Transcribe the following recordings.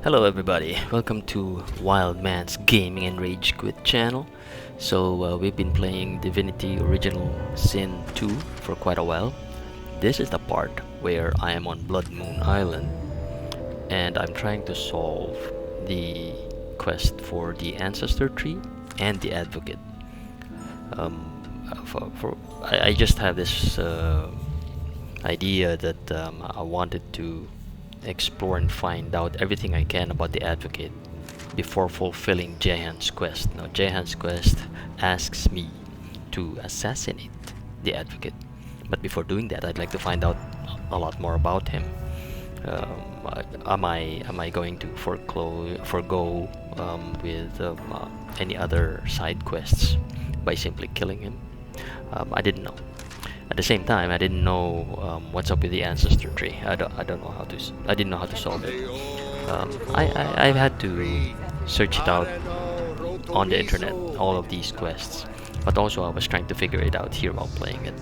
Hello everybody, welcome to Wildman's Gaming and Rage Quit channel. We've been playing Divinity Original Sin 2 for quite a while. This is the part where I am on Blood Moon Island and I'm trying to solve the quest for the Ancestor Tree and the Advocate. I just have this idea that I wanted to explore and find out everything I can about the Advocate before fulfilling Jahan's quest. Now, Jahan's quest asks me to assassinate the Advocate, but before doing that, I'd like to find out a lot more about him. Am I going to forgo with any other side quests by simply killing him? I didn't know. At the same time, I didn't know what's up with the Ancestor Tree. I didn't know how to solve it. I've had to search it out on the internet, all of these quests, but also I was trying to figure it out here while playing it.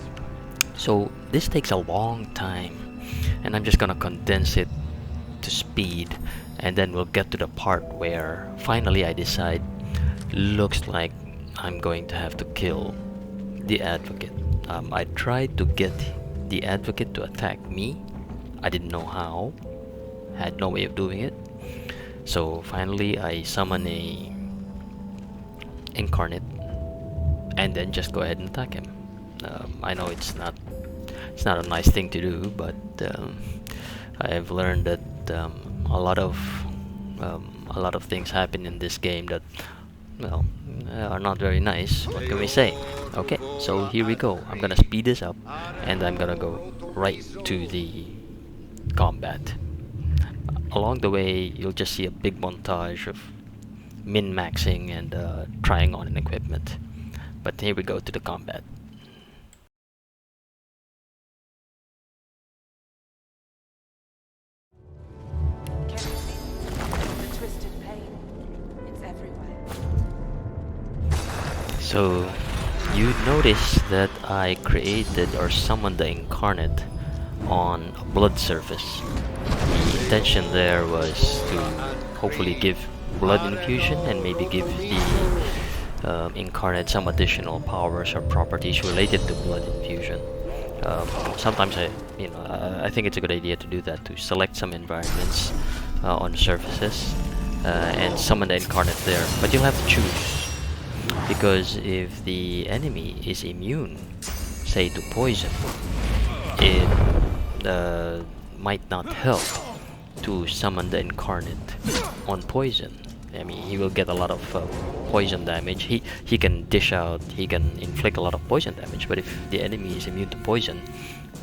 So this takes a long time, and I'm just gonna condense it to speed, and then we'll get to the part where finally I decide, looks like I'm going to have to kill the Advocate. I tried to get the Advocate to attack me. I didn't know how, had no way of doing it. So finally I summon a incarnate and then just go ahead and attack him. I know it's not a nice thing to do, but I've learned that a lot of things happen in this game that, well, are not very nice. What can we say? Okay, so here we go. I'm gonna speed this up and I'm gonna go right to the combat. Along the way, you'll just see a big montage of min-maxing and trying on an equipment. But here we go to the combat. So you notice that I created or summoned the incarnate on a blood surface. The intention there was to hopefully give blood infusion and maybe give the incarnate some additional powers or properties related to blood infusion. Sometimes I think it's a good idea to do that, to select some environments on surfaces and summon the incarnate there, but you'll have to choose. Because if the enemy is immune, say to poison, it might not help to summon the incarnate on poison. I mean, he will get a lot of poison damage. He can inflict a lot of poison damage, but if the enemy is immune to poison,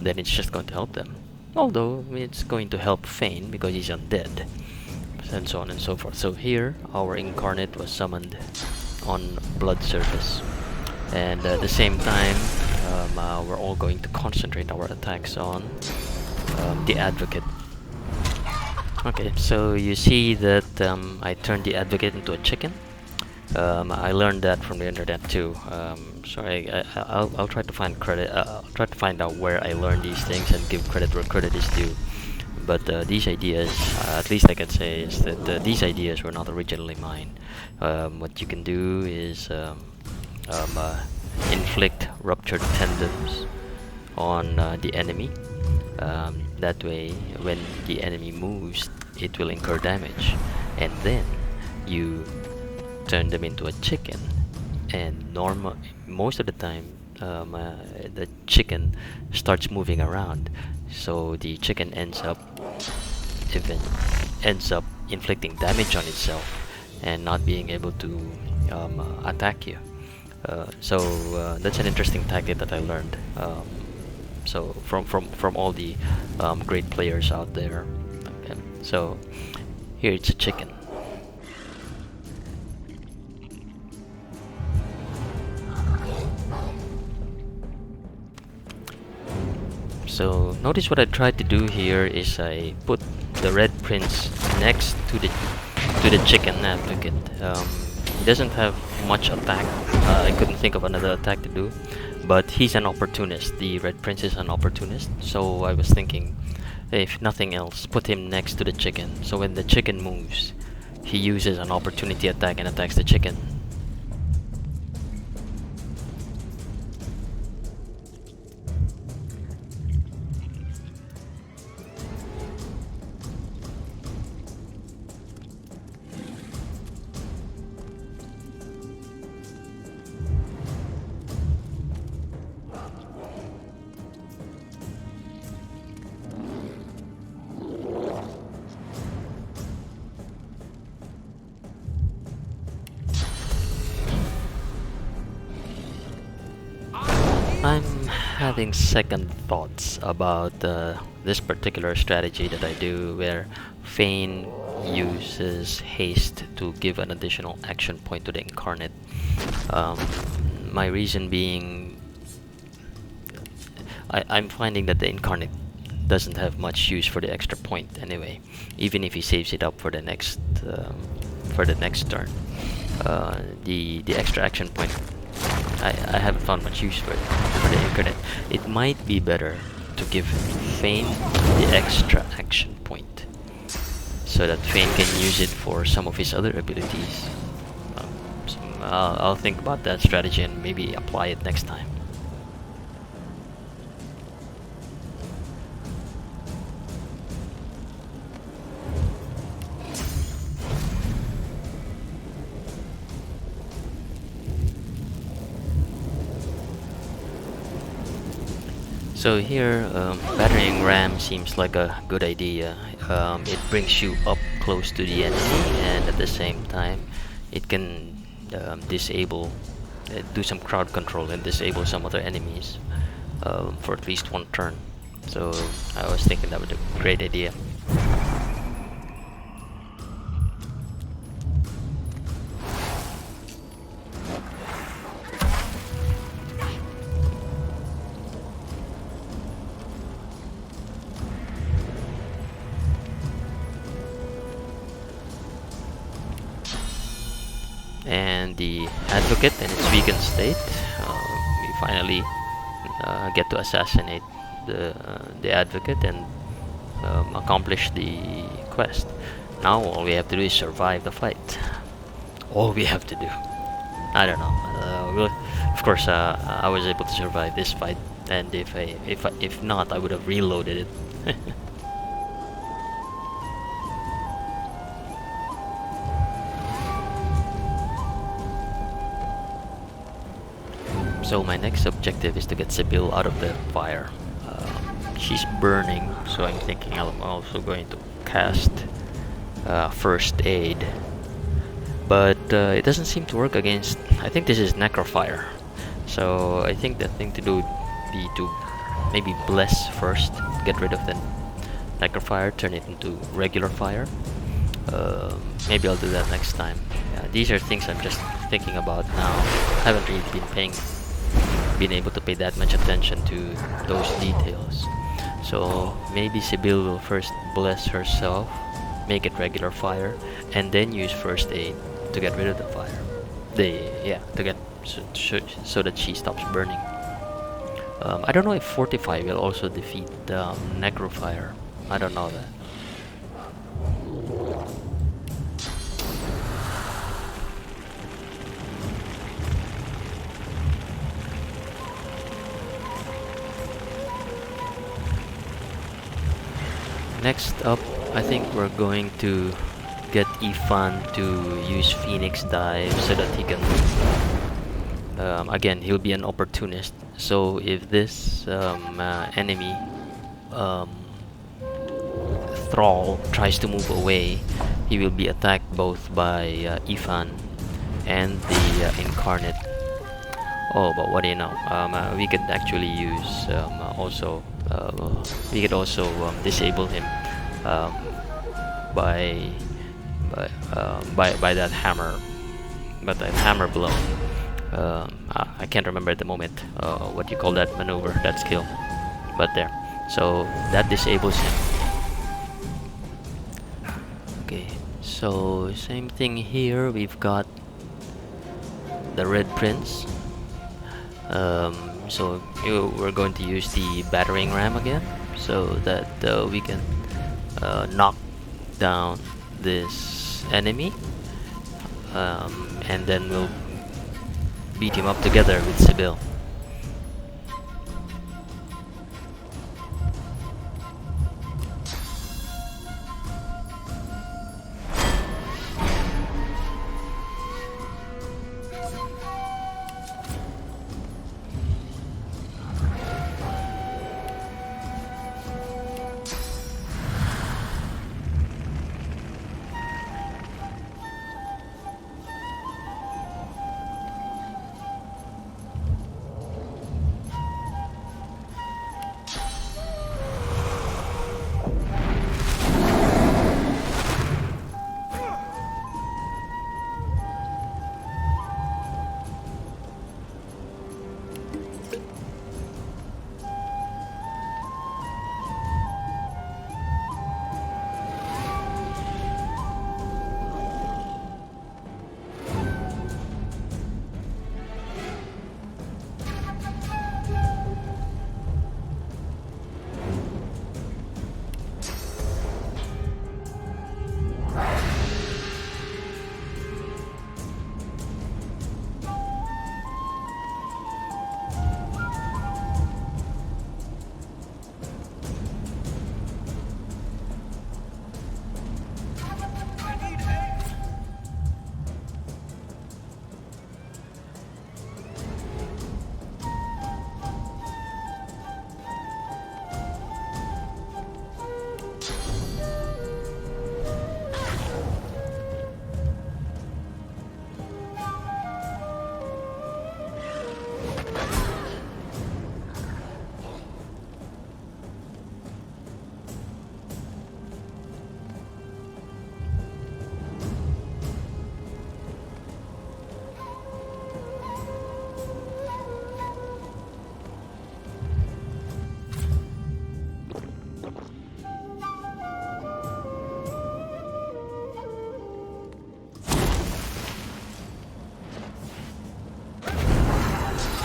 then it's just going to help them. Although it's going to help Fane because he's undead, and so on and so forth. So here, our incarnate was summoned on blood surface, and at the same time we're all going to concentrate our attacks on the Advocate. Okay, so you see that I turned the Advocate into a chicken. I learned that from the internet too. I'll try to find credit. I'll try to find out where I learned these things and give credit where credit is due. But these ideas, at least I can say, is that these ideas were not originally mine. What you can do is inflict ruptured tendons on the enemy. That way, when the enemy moves, it will incur damage. And then you turn them into a chicken. And most of the time, the chicken starts moving around. So the chicken ends up inflicting damage on itself and not being able to attack you. That's an interesting tactic that I learned. So from all the great players out there. Okay. So here it's a chicken. So notice what I tried to do here is I put the red prince next to the chicken Advocate. He doesn't have much attack. I couldn't think of another attack to do, but he's an opportunist. The red prince is an opportunist. So I was thinking, If nothing else, put him next to the chicken, so when the chicken moves, he uses an opportunity attack and attacks the chicken. I'm having second thoughts about this particular strategy that I do, where Fane uses haste to give an additional action point to the incarnate. Um, my reason being, I'm finding that the incarnate doesn't have much use for the extra point anyway, even if he saves it up for the next turn. The extra action point, I haven't found much use for it for the incarnate. It might be better to give Fane the extra action point, so that Fane can use it for some of his other abilities. I'll think about that strategy and maybe apply it next time. So here, battering ram seems like a good idea. It brings you up close to the enemy, and at the same time, it can do some crowd control and disable some other enemies for at least one turn. So I was thinking that would be a great idea. And the advocate in its weakened state, we finally get to assassinate the advocate and accomplish the quest. Now all we have to do is survive the fight. All we have to do. I don't know. Of course, I was able to survive this fight, and if not, I would have reloaded it. So my next objective is to get Sibyl out of the fire. She's burning, so I'm thinking I'm also going to cast First Aid. But it doesn't seem to work against... I think this is Necrofire. So I think the thing to do would be to maybe Bless first, get rid of the Necrofire, turn it into regular fire. Maybe I'll do that next time. These are things I'm just thinking about now. I haven't really been able to pay that much attention to those details. So maybe Sibyl will first bless herself, make it regular fire, and then use First Aid to get rid of the fire. So that she stops burning. I don't know if Fortify will also defeat Necrofire. I don't know that. Next up, I think we're going to get Ifan to use Phoenix Dive so that he can... again, he'll be an opportunist. So if this enemy thrall tries to move away, he will be attacked both by Ifan and the incarnate. Oh, but what do you know? We could actually use we could also disable him by that hammer, blow. I can't remember at the moment what you call that maneuver, that skill, but there. So that disables him. Okay, so same thing here. We've got the Red Prince. So we're going to use the battering ram again. so that we can knock down this enemy, and then we'll beat him up together with Sibyl.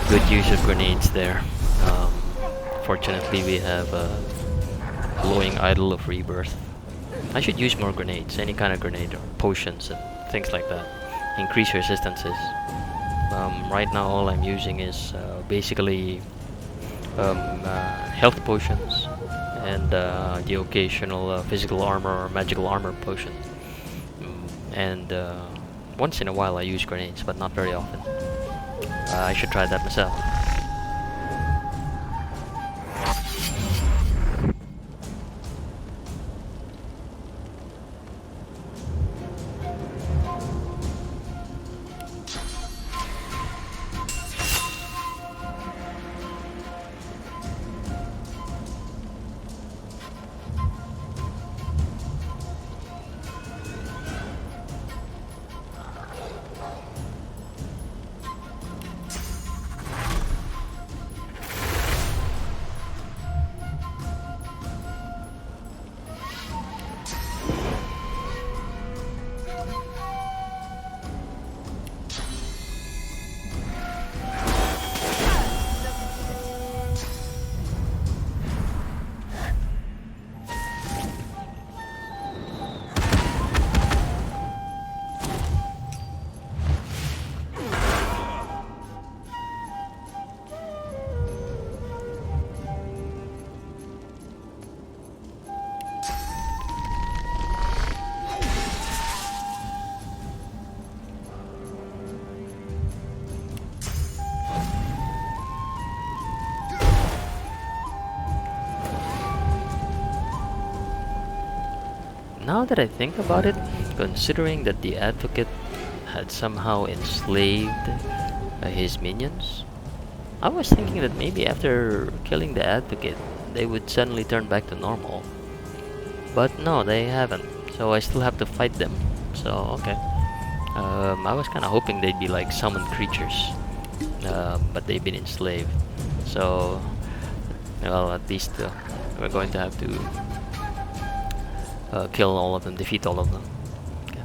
Good use of grenades there. Fortunately, we have a glowing idol of rebirth. I should use more grenades, any kind of grenade or potions and things like that. Increase resistances. Right now, all I'm using is basically health potions and the occasional physical armor or magical armor potion. And once in a while, I use grenades, but not very often. I should try that myself. Now that I think about it, considering that the advocate had somehow enslaved his minions, I was thinking that maybe after killing the advocate, they would suddenly turn back to normal. But no, they haven't. So I still have to fight them. So, okay. I was kind of hoping they'd be like summoned creatures. But they've been enslaved. So, well, at least we're going to have to kill all of them, defeat all of them. Okay.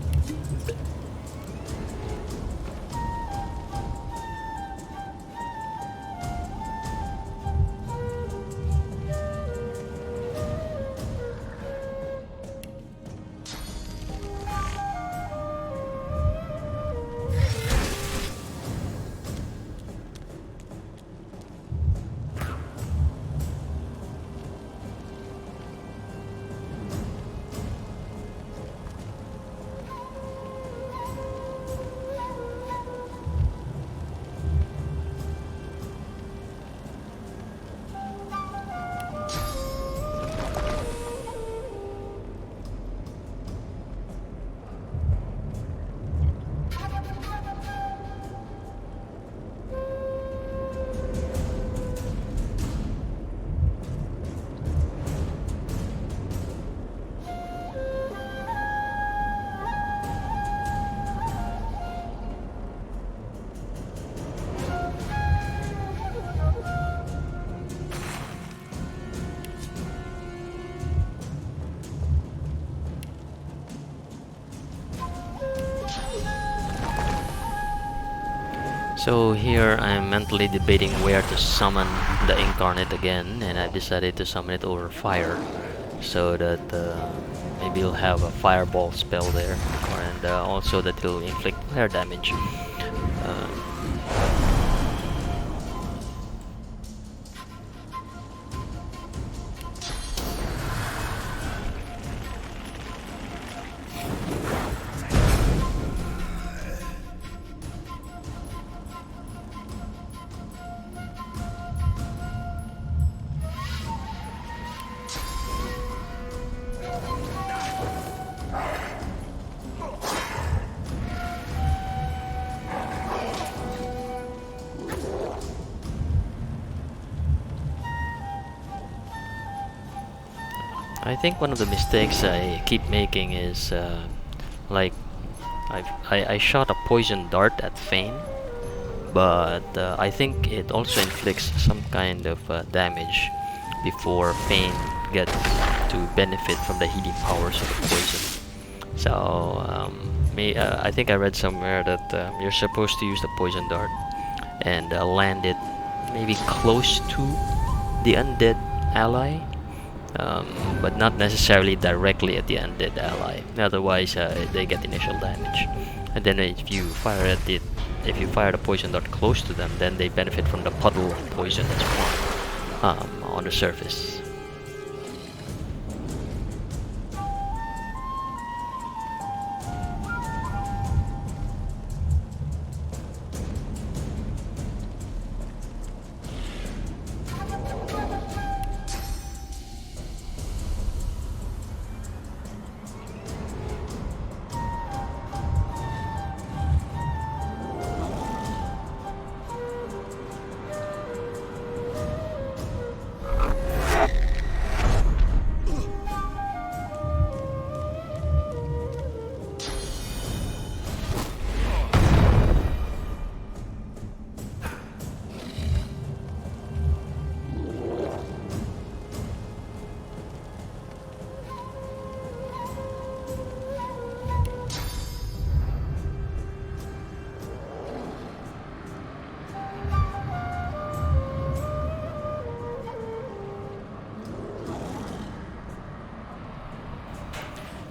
So here I'm mentally debating where to summon the incarnate again, and I decided to summon it over fire, so that maybe he'll have a fireball spell there, and also that he'll inflict fire damage. Uh, I think one of the mistakes I keep making is like I shot a poison dart at Fane, but I think it also inflicts some kind of damage before Fane gets to benefit from the healing powers of the poison. So I think I read somewhere that you're supposed to use the poison dart and land it maybe close to the undead ally, but not necessarily directly at the undead ally. Otherwise, they get initial damage. And then if you fire at it, if you fire the poison dart close to them, then they benefit from the puddle of poison that's formed on the surface.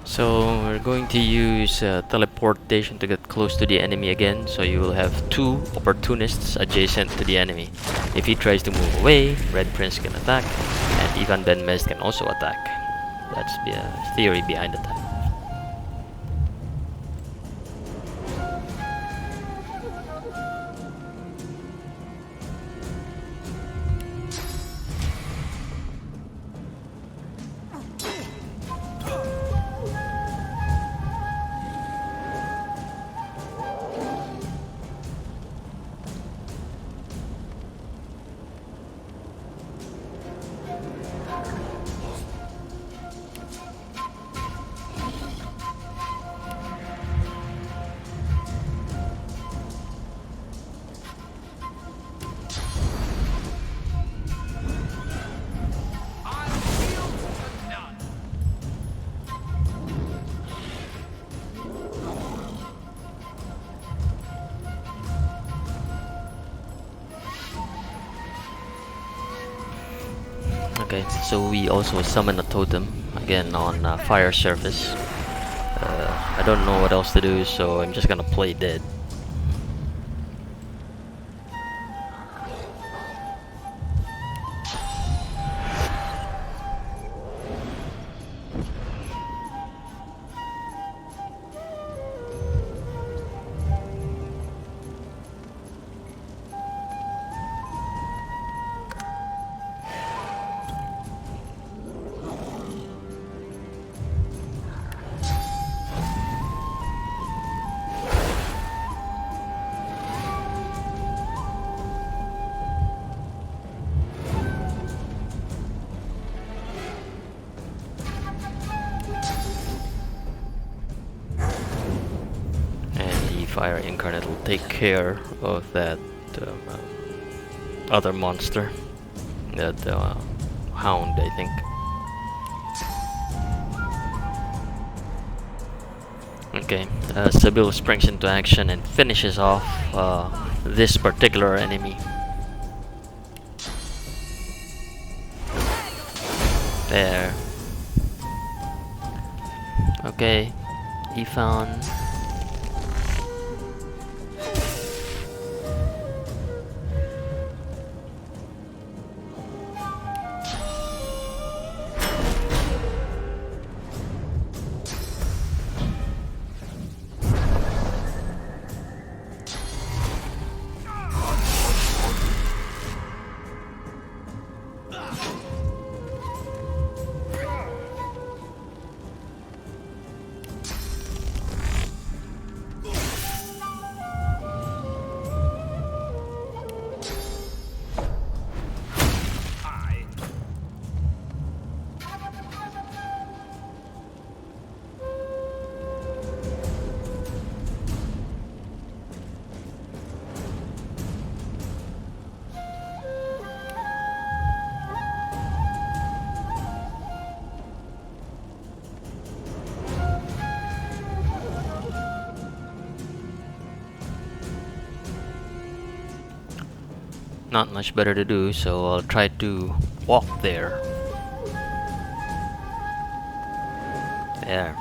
So we're going to use teleportation to get close to the enemy again, so you will have two opportunists adjacent to the enemy. If he tries to move away, Red Prince can attack, and Ifan Ben-Mezd can also attack. That's the theory behind attack. Okay, so we also summon a totem again on fire surface. I don't know what else to do, so I'm just gonna play dead. Fire Incarnate will take care of that other monster, that hound, I think. Okay, Sabil springs into action and finishes off this particular enemy. There. Okay, Ifan. Not much better to do, so I'll try to walk there. There.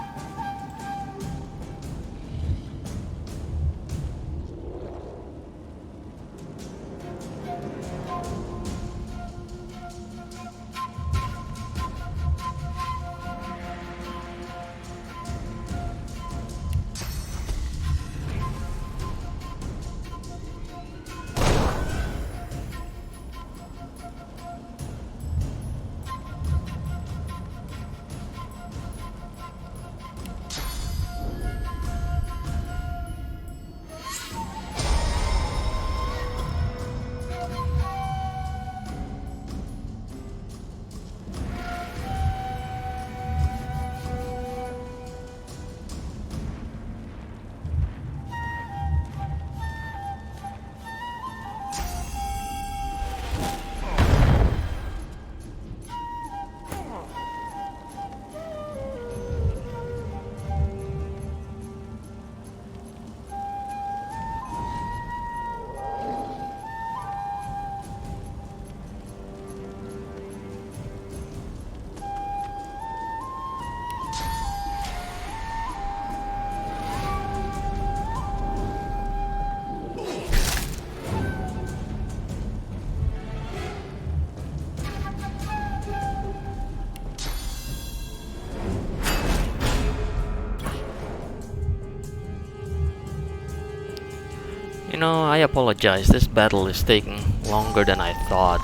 You know, I apologize. This battle is taking longer than I thought.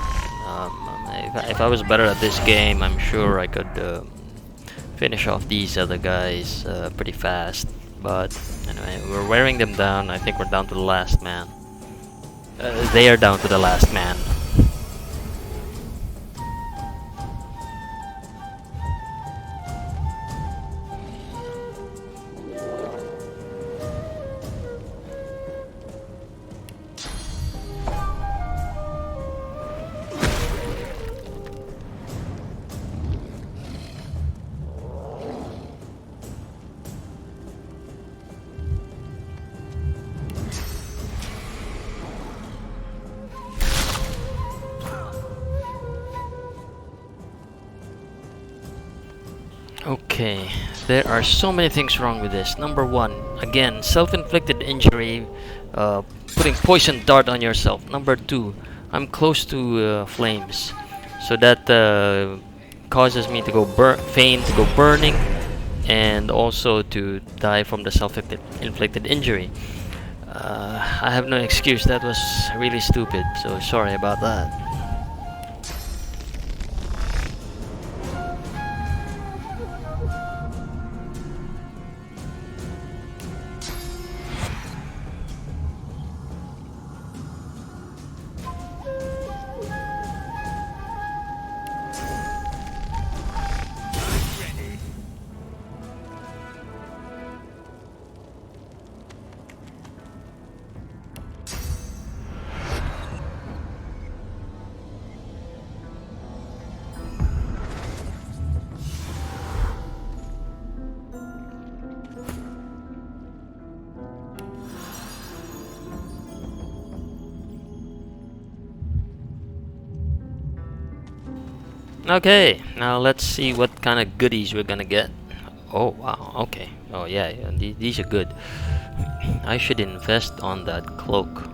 If I was better at this game, I'm sure I could finish off these other guys pretty fast. But anyway, we're wearing them down. I think we're down to the last man. They are down to the last man. Okay, there are so many things wrong with this. Number one, again, self-inflicted injury, putting poison dart on yourself. Number two, I'm close to flames, so that causes me to go faint, to go burning, and also to die from the self-inflicted injury. I have no excuse. That was really stupid. So sorry about that. Okay, now let's see what kind of goodies we're gonna get. Oh wow, okay. Oh yeah, yeah, these are good. I should invest on that cloak.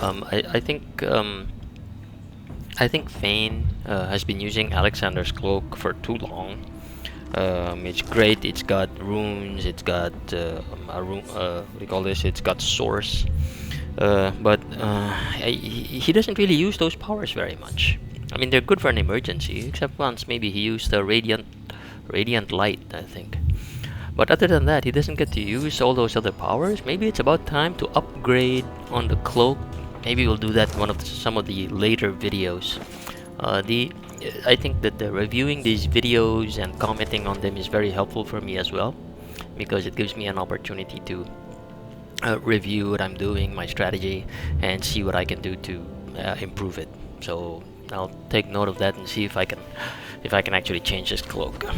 I think Fane has been using Alexander's cloak for too long. It's great. It's got runes. It's got a rune. What do you call this? It's got source. But he doesn't really use those powers very much. I mean, they're good for an emergency, except once maybe he used the radiant light, I think. But other than that, he doesn't get to use all those other powers. Maybe it's about time to upgrade on the cloak. Maybe we'll do that in some of the later videos. I think that reviewing these videos and commenting on them is very helpful for me as well, because it gives me an opportunity to review what I'm doing, my strategy, and see what I can do to improve it. So I'll take note of that and see if I can actually change this cloak. Okay.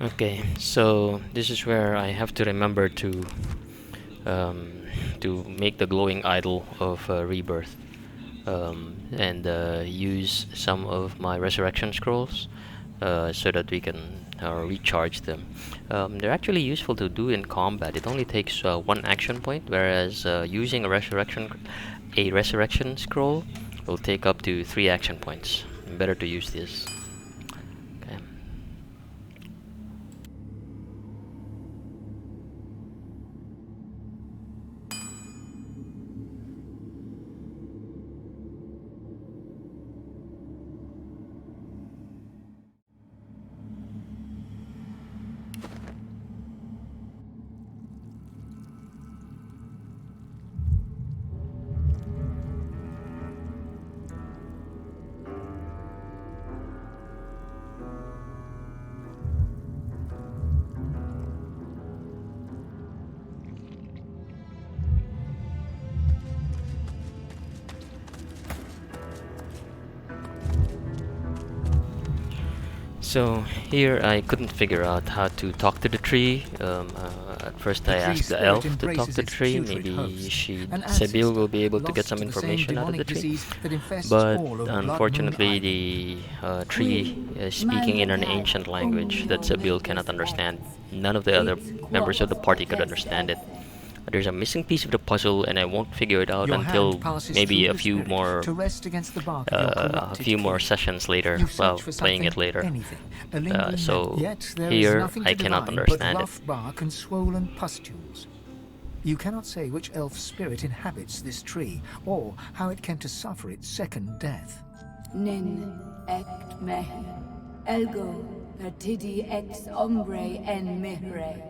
Okay, so this is where I have to remember um, to make the glowing idol of rebirth, and use some of my resurrection scrolls so that we can recharge them. They're actually useful to do in combat. It only takes one action point, whereas using a resurrection scroll will take up to 3 action points. Better to use this. Okay. So here I couldn't figure out how to talk to the tree. At first I asked the elf to talk to the tree. Maybe Sebil will be able to get some information out of the tree. But unfortunately the tree is speaking in an ancient language that Sebil cannot understand. None of the other members of the party could understand it. There's a missing piece of the puzzle, and I won't figure it out until maybe a few more sessions later, while playing it later. So here I cannot understand it. Bark and swollen pustules. You cannot say which elf spirit inhabits this tree, or how it came to suffer its second death. Nin ect mehi, elgo pertidi ex hombre en mihre.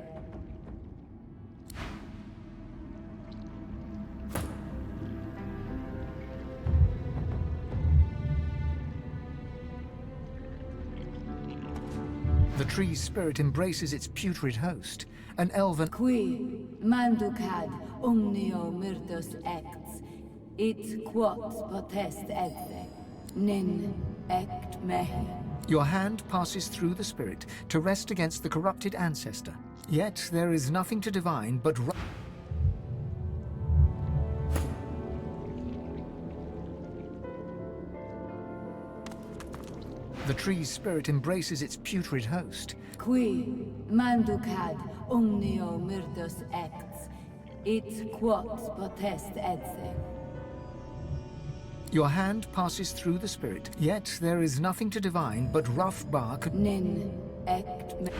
The tree's spirit embraces its putrid host, an elven... Qui manducad omnio myrtus ex, it quod potest esse, nin ect mehi. Your hand passes through the spirit to rest against the corrupted ancestor. Yet there is nothing to divine but the tree's spirit embraces its putrid host. Qui mandukad omnio myrdos ects, it quot potest edse. Your hand passes through the spirit, yet there is nothing to divine but rough bark. Nin ect me.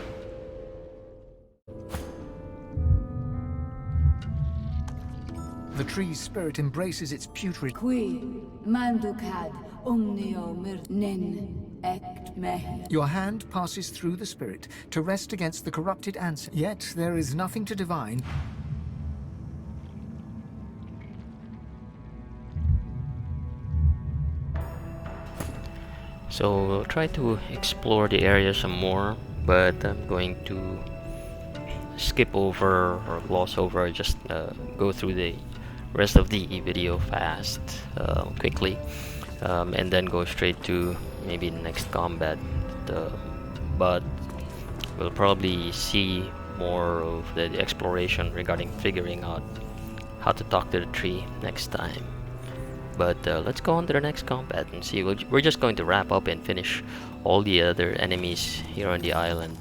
The tree's spirit embraces its putrid. Qui mandukad omnio nin ect mehi. Your hand passes through the spirit to rest against the corrupted ancestor. Yet there is nothing to divine. So we'll try to explore the area some more, but I'm going to skip over or gloss over, just go through the rest of the video fast, quickly, and then go straight to maybe the next combat. But we'll probably see more of the exploration regarding figuring out how to talk to the tree next time. But let's go on to the next combat and see. We're just going to wrap up and finish all the other enemies here on the island.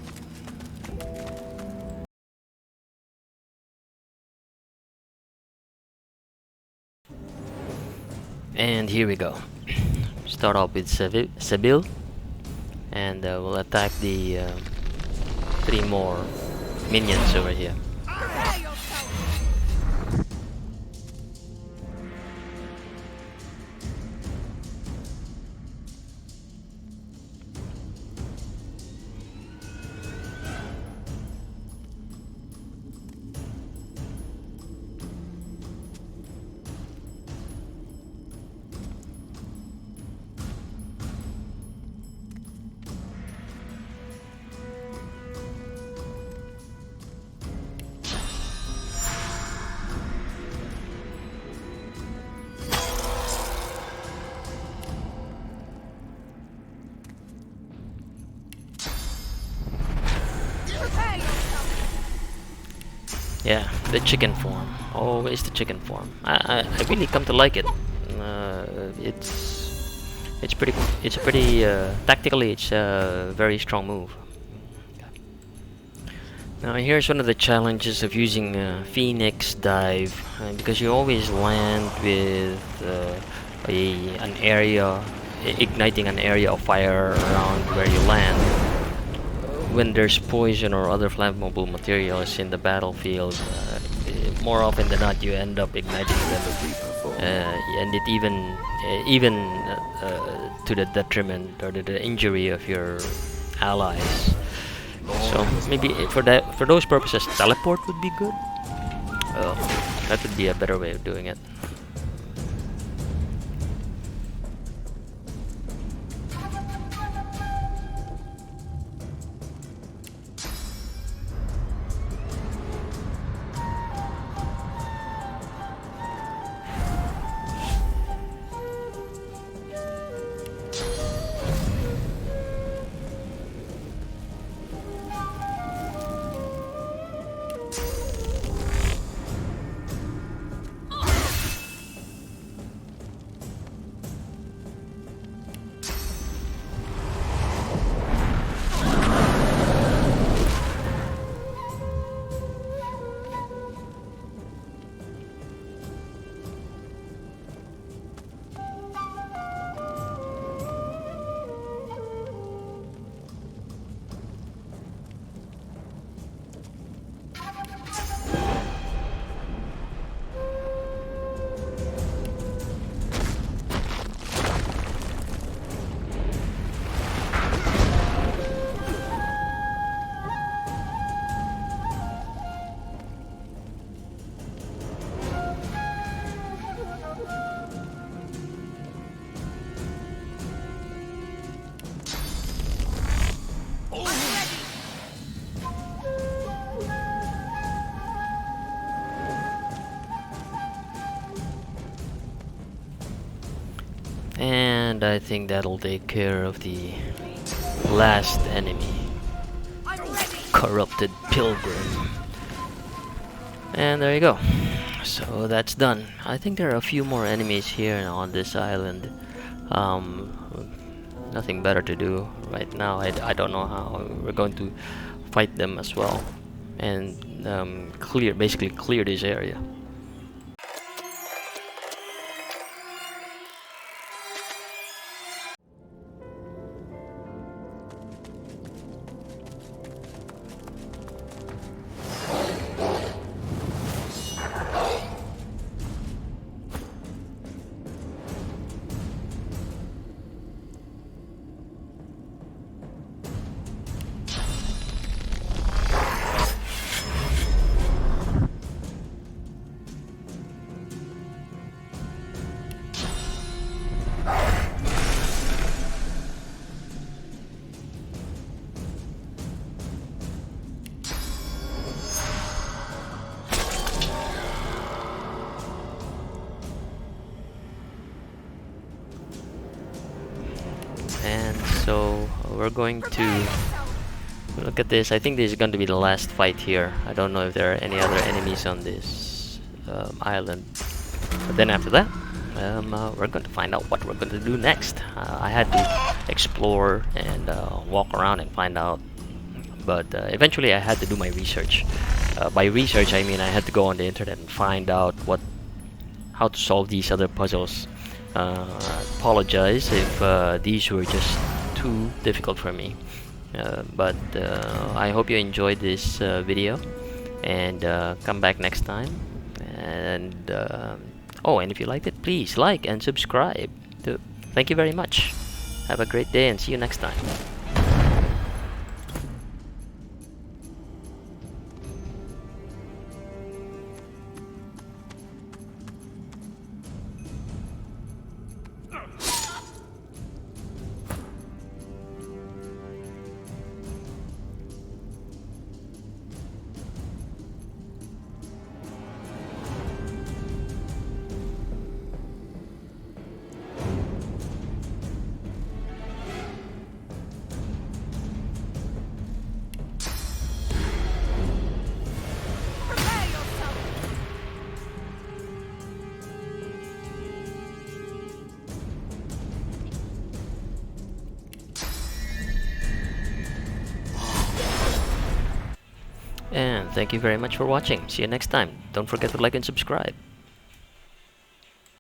And here we go. Start off with Seville, and we'll attack the 3 more minions over here. Yeah, the chicken form. Always the chicken form. I really come to like it. It's pretty. It's a pretty tactically. It's a very strong move. Now here's one of the challenges of using Phoenix Dive, because you always land with an area, igniting an area of fire around where you land. When there's poison or other flammable materials in the battlefield, more often than not you end up igniting them, and it even to the detriment or the injury of your allies. So maybe for those purposes, teleport would be good. That would be a better way of doing it. And I think that'll take care of the last enemy. Corrupted pilgrim. And there you go. So that's done. I think there are a few more enemies here on this island. Nothing better to do right now. I don't know how we're going to fight them as well, and basically clear this area. And so we're going to look at this. I think this is going to be the last fight here. I don't know if there are any other enemies on this island. But then after that, we're going to find out what we're going to do next. I had to explore and walk around and find out. But eventually I had to do my research. By research I mean I had to go on the internet and find out how to solve these other puzzles. Apologize if these were just too difficult for me, but I hope you enjoyed this video, and come back next time. And oh, and if you liked it, please like and subscribe. Thank you very much. Have a great day and see you next time. And thank you very much for watching. See you next time. Don't forget to like and subscribe.